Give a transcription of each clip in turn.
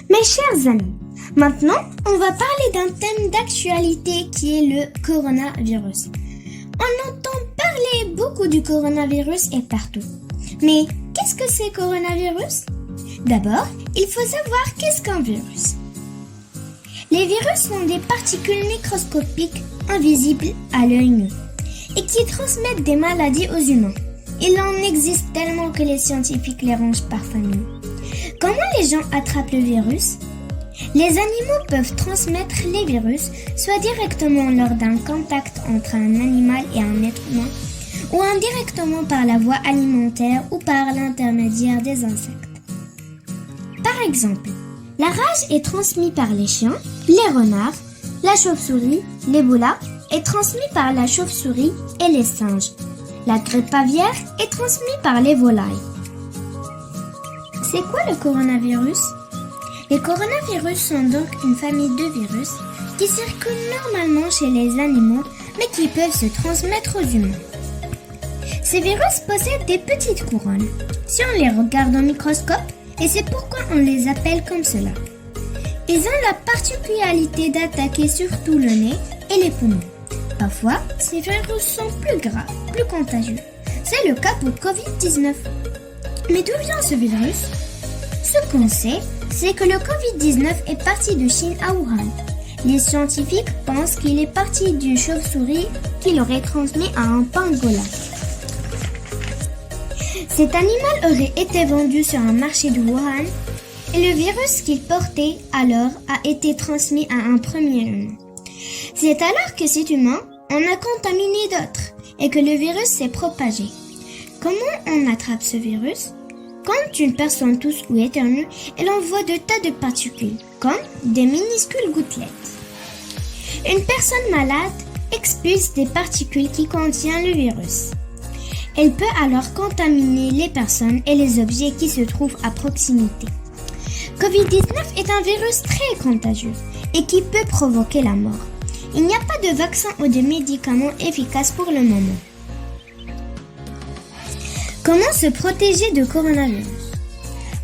Mes chers amis, maintenant on va parler d'un thème d'actualité qui est le coronavirus. On entend parler beaucoup du coronavirus et partout. Mais qu'est-ce que c'est coronavirus? D'abord, il faut savoir qu'est-ce qu'un virus. Les virus sont des particules microscopiques invisibles à l'œil nu et qui transmettent des maladies aux humains. Il en existe tellement que les scientifiques les rangent par famille. Comment les gens attrapent le virus? Les animaux peuvent transmettre les virus soit directement lors d'un contact entre un animal et un être humain, ou indirectement par la voie alimentaire ou par l'intermédiaire des insectes. Par exemple, la rage est transmise par les chiens, les renards, la chauve-souris, l'Ebola est transmis par la chauve-souris et les singes. La grippe aviaire est transmise par les volailles. C'est quoi le coronavirus? Les coronavirus sont donc une famille de virus qui circulent normalement chez les animaux mais qui peuvent se transmettre aux humains. Ces virus possèdent des petites couronnes, si on les regarde au microscope, et c'est pourquoi on les appelle comme cela. Ils ont la particularité d'attaquer surtout le nez et les poumons. Parfois, ces virus sont plus graves, plus contagieux. C'est le cas pour Covid-19. Mais d'où vient ce virus? Ce qu'on sait, c'est que le Covid-19 est parti de Chine à Wuhan. Les scientifiques pensent qu'il est parti d'une chauve-souris qui l'aurait transmis à un pangolin. Cet animal aurait été vendu sur un marché de Wuhan et le virus qu'il portait alors a été transmis à un premier humain. C'est alors que cet humain en a contaminé d'autres et que le virus s'est propagé. Comment on attrape ce virus? Quand une personne tousse ou éternue, elle envoie de tas de particules, comme des minuscules gouttelettes. Une personne malade expulse des particules qui contiennent le virus. Elle peut alors contaminer les personnes et les objets qui se trouvent à proximité. Covid-19 est un virus très contagieux et qui peut provoquer la mort. Il n'y a pas de vaccin ou de médicaments efficaces pour le moment. Comment se protéger de coronavirus?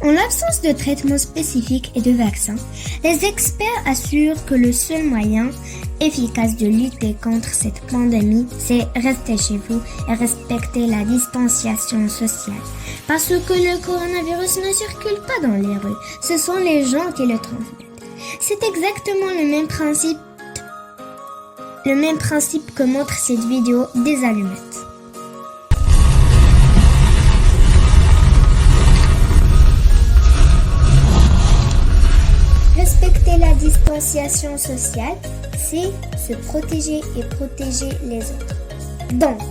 En l'absence de traitement spécifique et de vaccin, les experts assurent que le seul moyen efficace de lutter contre cette pandémie, c'est rester chez vous et respecter la distanciation sociale. Parce que le coronavirus ne circule pas dans les rues, ce sont les gens qui le transmettent. C'est exactement le même principe que montre cette vidéo des allumettes. Respecter la distanciation sociale, c'est se protéger et protéger les autres. Donc,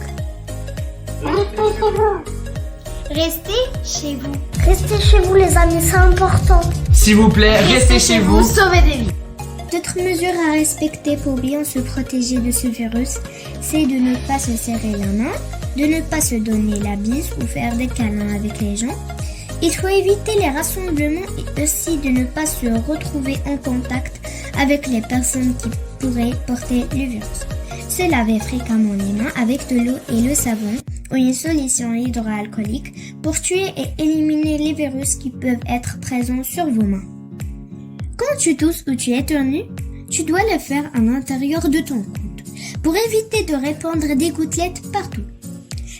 restez chez vous. Restez chez vous les amis, c'est important. S'il vous plaît, restez chez vous. Sauvez des vies. D'autres mesures à respecter pour bien se protéger de ce virus, c'est de ne pas se serrer la main, de ne pas se donner la bise ou faire des câlins avec les gens. Il faut éviter les rassemblements et aussi de ne pas se retrouver en contact avec les personnes qui pourraient porter le virus. Se laver fréquemment les mains avec de l'eau et le savon ou une solution hydroalcoolique pour tuer et éliminer les virus qui peuvent être présents sur vos mains. Quand tu tousses ou tu éternues, tu dois le faire à l'intérieur de ton coude pour éviter de répandre des gouttelettes partout.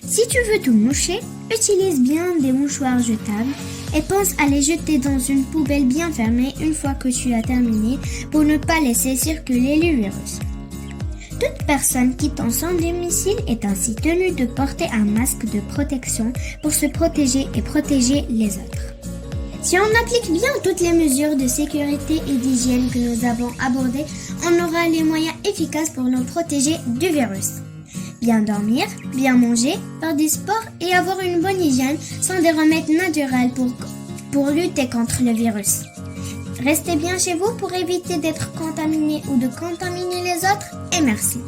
Si tu veux tout moucher, utilise bien des mouchoirs jetables et pense à les jeter dans une poubelle bien fermée une fois que tu as terminé pour ne pas laisser circuler le virus. Toute personne quittant son domicile est ainsi tenue de porter un masque de protection pour se protéger et protéger les autres. Si on applique bien toutes les mesures de sécurité et d'hygiène que nous avons abordées, on aura les moyens efficaces pour nous protéger du virus. Bien dormir, bien manger, faire du sport et avoir une bonne hygiène sont des remèdes naturels pour lutter contre le virus. Restez bien chez vous pour éviter d'être contaminé ou de contaminer les autres et merci.